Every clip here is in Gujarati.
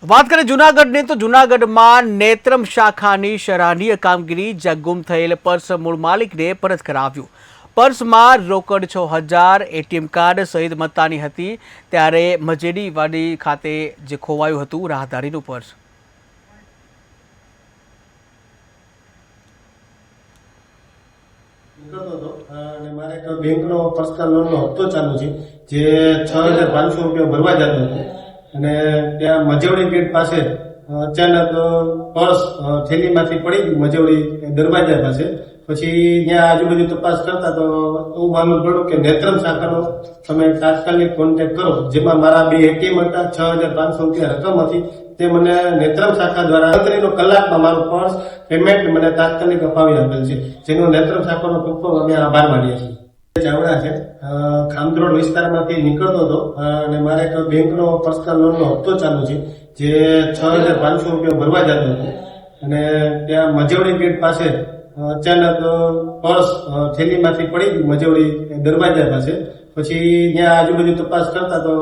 વાત કરીએ જૂનાગઢની તો જૂનાગઢમાં નેત્રમ શાખાની સરાહનીય કામગીરી જ્યાં ગુમ થયેલ પર્સ મૂળ માલિકને પરત કરાવ્યું। પર્સમાં રોકડ 6,000 એટીએમ કાર્ડ સહિત મત્તાની હતી ત્યારે મજેડીવાડી ખાતે જે ખોવાયું હતું રાહદારીનું પર્સ। અને મારે એક બેંકનો પર્સનલ લોનનો હપ્તો ચાલુ છે જે 6,500 રૂપિયા ભરવા જતો હતો અને ત્યાં મજેવડી ગેટ પાસે અચાનક પર્સ થેલીમાંથી પડી ગયું મજેવડી દરવાજા પાસે। પછી ત્યાં આજુબાજુ તપાસ કરતા તો એવું માલુમ પડ્યું કે નેત્રમ શાખાનો તમે તાત્કાલિક કોન્ટેક્ટ કરો, જેમાં મારા 2 એટીએમ હતા, 6,500 રૂપિયા રકમ હતી, તે મને નેત્રમ શાખા દ્વારા 38 કલાકમાં મારું પર્સ પેમેન્ટ મને તાત્કાલિક અપાવી આપેલ છે, જેનો નેત્રમ શાખાનો ખૂબ ખૂબ અમે આભાર માનીએ છીએ। ચાવડા છે, ખામદરોડ વિસ્તારમાંથી નીકળતો હતો અને મારે એક બેંકનો પર્સનલ લોનનો હપ્તો ચાલુ છે જે 6,500 રૂપિયા ભરવા જતો હતો અને ત્યાં મજેવડી ગેટ પાસે અચાનક પર્સ થેલીમાંથી પડી ગયું મજેવડી દરવાજા પાસે। પછી ત્યાં આજુબાજુ તપાસ કરતા તો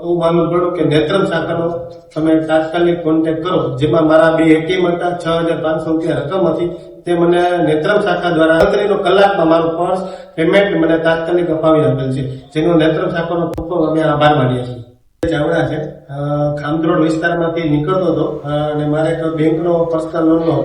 એવું માલુમ પડ્યું કે નેત્રમ શાખાનો તમે તાત્કાલિક કોન્ટેક્ટ કરો, જેમાં મારા 2 એટીએમ હતા, 6,500 રૂપિયા રકમ હતી, તે મને નેત્રમ શાખા દ્વારા 38 કલાકમાં મારું પર્સ પેમેન્ટ મને તાત્કાલિક અપાવી આપેલ છે, જેનો નેત્રમ શાખાનો ખૂબ ખૂબ અમે આભાર માનીએ છીએ। ચાવડા છે, ખામદરોડ વિસ્તારમાંથી નીકળતો હતો અને મારે એક બેંકનો પર્સનલ લોનનો